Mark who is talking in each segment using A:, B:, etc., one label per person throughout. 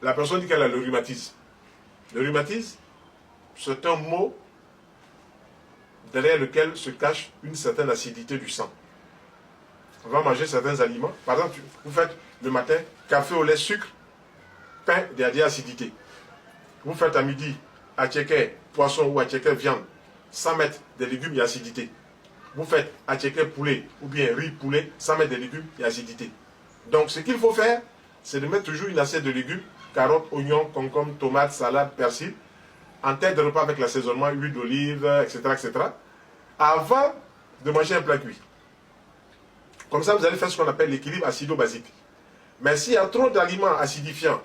A: la personne dit qu'elle a le rhumatisme. Le rhumatisme, c'est un mot derrière lequel se cache une certaine acidité du sang. On va manger certains aliments. Par exemple, vous faites le matin café au lait, sucre, pain, il y a des acidités. Vous faites à midi attiéké, poisson ou attiéké, viande, sans mettre des légumes, il y a acidité. Vous faites attiéké, poulet ou bien riz, poulet, sans mettre des légumes, il y a acidité. Donc ce qu'il faut faire, c'est de mettre toujours une assiette de légumes, carottes, oignons, concombres, tomates, salade, persil, en tête de repas avec l'assaisonnement, huile d'olive, etc., etc., avant de manger un plat cuit. Comme ça, vous allez faire ce qu'on appelle l'équilibre acido-basique. Mais s'il y a trop d'aliments acidifiants,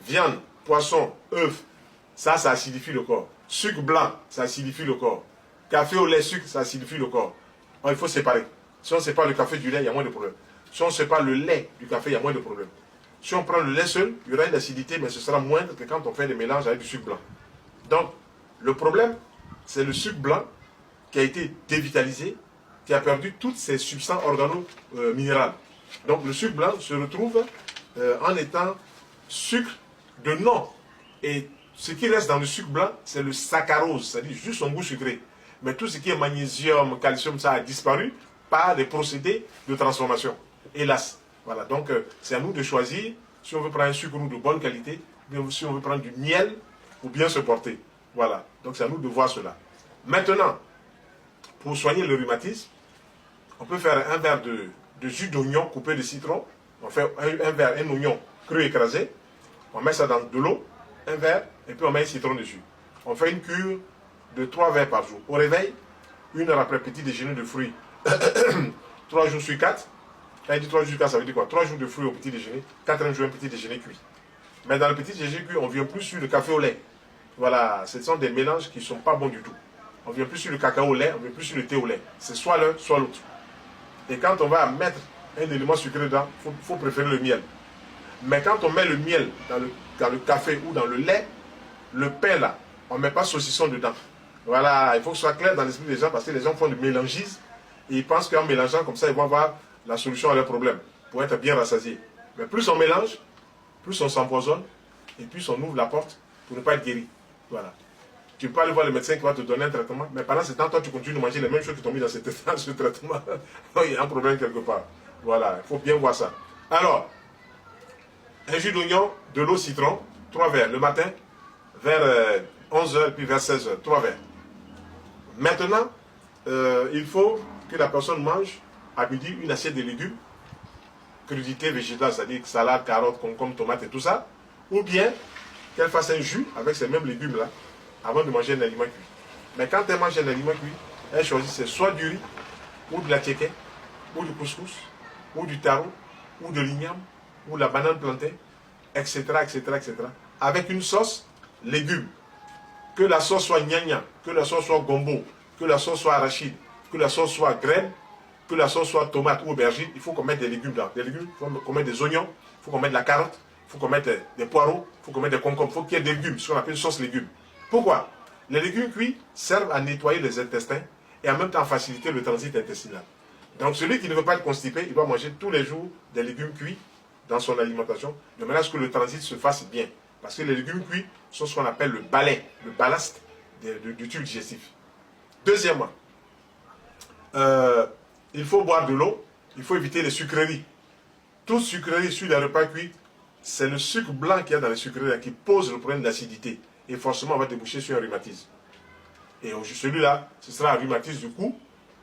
A: viande, poisson, œufs, ça acidifie le corps. Sucre blanc, ça acidifie le corps. Café au lait, sucre, ça acidifie le corps. Donc, il faut séparer. Si on sépare le café du lait, il y a moins de problèmes. Si on sépare le lait du café, il y a moins de problèmes. Si on prend le lait seul, il y aura une acidité, mais ce sera moindre que quand on fait des mélanges avec du sucre blanc. Donc, le problème, c'est le sucre blanc qui a été dévitalisé, qui a perdu toutes ses substances organo-minérales. Donc, le sucre blanc se retrouve en étant sucre de nom. Et ce qui reste dans le sucre blanc, c'est le saccharose, c'est-à-dire juste son goût sucré. Mais tout ce qui est magnésium, calcium, ça a disparu par des procédés de transformation. Hélas. Voilà, donc c'est à nous de choisir si on veut prendre un sucre de bonne qualité, ou si on veut prendre du miel ou bien se porter. Voilà, donc c'est à nous de voir cela. Maintenant, pour soigner le rhumatisme, on peut faire un verre de jus d'oignon coupé de citron. On fait un oignon cru écrasé. On met ça dans de l'eau, un verre, et puis on met un citron dessus. On fait une cure de 3 verres par jour. Au réveil, 1 heure après petit déjeuner de fruits. 3 jours sur 4. Quand il dit 3 jours sur 4, ça veut dire quoi? 3 jours de fruits au petit déjeuner, 4e jour un petit déjeuner cuit. Mais dans le petit déjeuner cuit, on ne vient plus sur le café au lait. Voilà, ce sont des mélanges qui ne sont pas bons du tout. On ne vient plus sur le cacao au lait, on ne vient plus sur le thé au lait. C'est soit l'un, soit l'autre. Et quand on va mettre un élément sucré dedans, il faut préférer le miel. Mais quand on met le miel dans le café ou dans le lait, le pain là, on ne met pas saucisson dedans. Voilà, il faut que ce soit clair dans l'esprit des gens parce que les gens font du mélangisme et ils pensent qu'en mélangeant comme ça, ils vont avoir la solution à leurs problèmes pour être bien rassasiés. Mais plus on mélange, plus on s'empoisonne et plus on ouvre la porte pour ne pas être guéri. Voilà. Tu peux aller voir le médecin qui va te donner un traitement, mais pendant ce temps, toi, tu continues de manger les mêmes choses qui t'ont mis dans ce traitement. Il y a un problème quelque part. Voilà, il faut bien voir ça. Alors, un jus d'oignon, de l'eau, citron, 3 verres. Le matin, vers 11h, puis vers 16h, 3 verres. Maintenant, il faut que la personne mange à midi une assiette de légumes, crudités végétales, c'est-à-dire salade, carottes, concombres, tomates et tout ça, ou bien qu'elle fasse un jus avec ces mêmes légumes-là, avant de manger un aliment cuit. Mais quand elle mange un aliment cuit, elle choisit soit du riz, ou de la tchéké, ou du couscous, ou du taro, ou de l'igname, ou la banane plantain, etc., etc., etc., avec une sauce légumes. Que la sauce soit gnagna, que la sauce soit gombo, que la sauce soit arachide, que la sauce soit graine, que la sauce soit tomate ou aubergine, il faut qu'on mette des légumes dedans. Des légumes, il faut qu'on mette des oignons, il faut qu'on mette de la carotte, il faut qu'on mette des poireaux, il faut qu'on mette des concombres, il faut qu'il y ait des légumes, ce qu'on appelle sauce légumes. Pourquoi? Les légumes cuits servent à nettoyer les intestins et en même temps faciliter le transit intestinal. Donc celui qui ne veut pas être constipé, il doit manger tous les jours des légumes cuits dans son alimentation, de manière à ce que le transit se fasse bien. Parce que les légumes cuits sont ce qu'on appelle le balai, le ballast du tube digestif. Deuxièmement, il faut boire de l'eau, il faut éviter les sucreries. Toute sucrerie sur les repas cuits, c'est le sucre blanc qu'il y a dans les sucreries qui pose le problème d'acidité. Et forcément, on va déboucher sur un rhumatisme. Et celui-là, ce sera un rhumatisme du cou.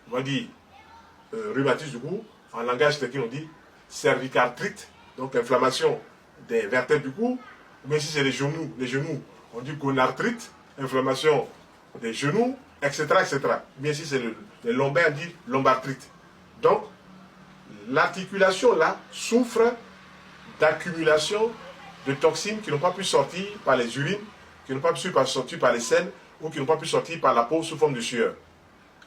A: On va dire rhumatisme du cou. En langage technique, on dit cervicarthrite, donc inflammation des vertèbres du cou. Mais si c'est les genoux, on dit gonarthrite, inflammation des genoux, etc., etc. Mais si c'est les lombaires, on dit lombarthrite. Donc, l'articulation là souffre d'accumulation de toxines qui n'ont pas pu sortir par les urines, qui n'ont pas pu sortir par les selles ou qui n'ont pas pu sortir par la peau sous forme de sueur.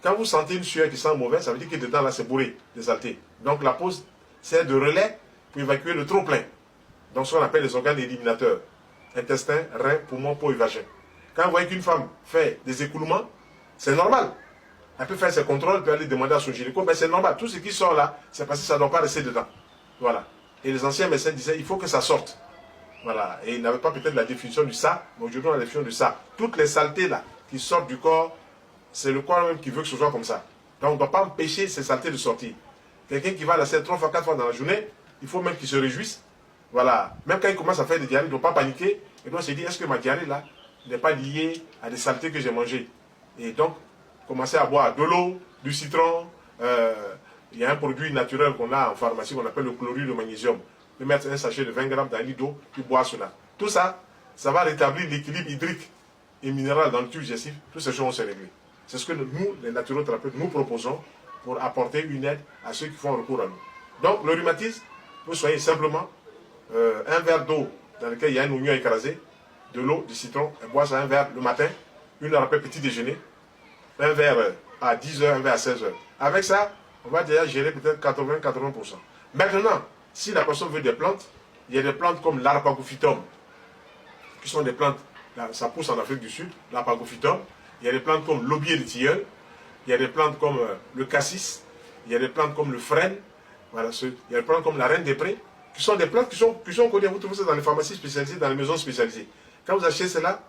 A: Quand vous sentez une sueur qui sent mauvais, ça veut dire que dedans là c'est bourré de saleté. Donc la peau sert de relais pour évacuer le trop-plein. Donc ce qu'on appelle les organes éliminateurs. Intestin, rein, poumon, peau et vagin. Quand vous voyez qu'une femme fait des écoulements, c'est normal. Elle peut faire ses contrôles, elle peut aller demander à son gynéco, mais c'est normal. Tout ce qui sort là, c'est parce que ça ne doit pas rester dedans. Voilà. Et les anciens médecins disaient, il faut que ça sorte. Voilà. Et il n'avait pas peut-être la définition du ça, mais aujourd'hui on a la définition du ça. Toutes les saletés là qui sortent du corps, c'est le corps même qui veut que ce soit comme ça. Donc on ne doit pas empêcher ces saletés de sortir. Quelqu'un qui va à la selle 3 fois, 4 fois dans la journée, il faut même qu'il se réjouisse. Voilà. Même quand il commence à faire des diarrhées, il ne doit pas paniquer. Et donc, il se dit, est-ce que ma diarrhée là n'est pas liée à des saletés que j'ai mangées? Et donc, commencer à boire de l'eau, du citron. Il y a un produit naturel qu'on a en pharmacie qu'on appelle le chlorure de magnésium. Tu mettre un sachet de 20 grammes dans un litre d'eau, tu bois cela. Tout ça, ça va rétablir l'équilibre hydrique et minéral dans le tube digestif. Toutes ces choses vont se régler. C'est ce que nous, les naturothérapeutes, nous proposons pour apporter une aide à ceux qui font recours à nous. Donc, le rhumatisme, vous soyez simplement un verre d'eau dans lequel il y a un oignon écrasé, de l'eau, du citron, et boire ça un verre le matin, une heure après petit déjeuner, un verre à 10 heures, un verre à 16 heures. Avec ça, on va déjà gérer peut-être 80-80%. Maintenant, si la personne veut des plantes, il y a des plantes comme l'arpagophytum, qui sont des plantes, ça pousse en Afrique du Sud, l'arpagophytum. Il y a des plantes comme l'aubier de tilleul, il y a des plantes comme le cassis, il y a des plantes comme le frêne, voilà, il y a des plantes comme la reine des prés, qui sont des plantes qui sont connues. Vous trouvez ça dans les pharmacies spécialisées, dans les maisons spécialisées. Quand vous achetez cela,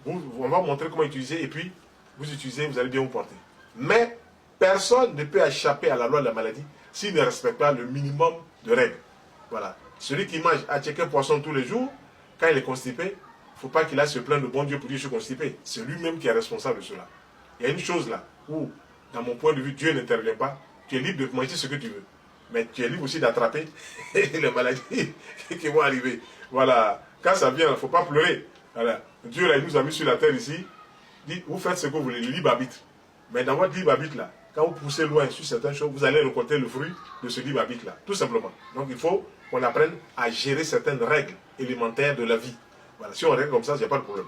A: on va vous montrer comment utiliser et puis vous utilisez, vous allez bien vous porter. Mais personne ne peut échapper à la loi de la maladie s'il ne respecte pas le minimum de règles. Voilà. Celui qui mange à checker poisson tous les jours, quand il est constipé, il ne faut pas qu'il aille se plaindre de bon Dieu pour dire je suis constipé. C'est lui-même qui est responsable de cela. Il y a une chose là où, dans mon point de vue, Dieu n'intervient pas. Tu es libre de manger ce que tu veux. Mais tu es libre aussi d'attraper les maladies qui vont arriver. Voilà. Quand ça vient, il ne faut pas pleurer. Voilà. Dieu là, il nous a mis sur la terre ici. Il dit, vous faites ce que vous voulez, le libre arbitre. Mais dans votre libre arbitre là, quand vous poussez loin sur certaines choses, vous allez récolter le fruit de ce libre arbitre là. Tout simplement. Donc il faut qu'on apprenne à gérer certaines règles élémentaires de la vie. Voilà. Si on règle comme ça, il n'y a pas de problème.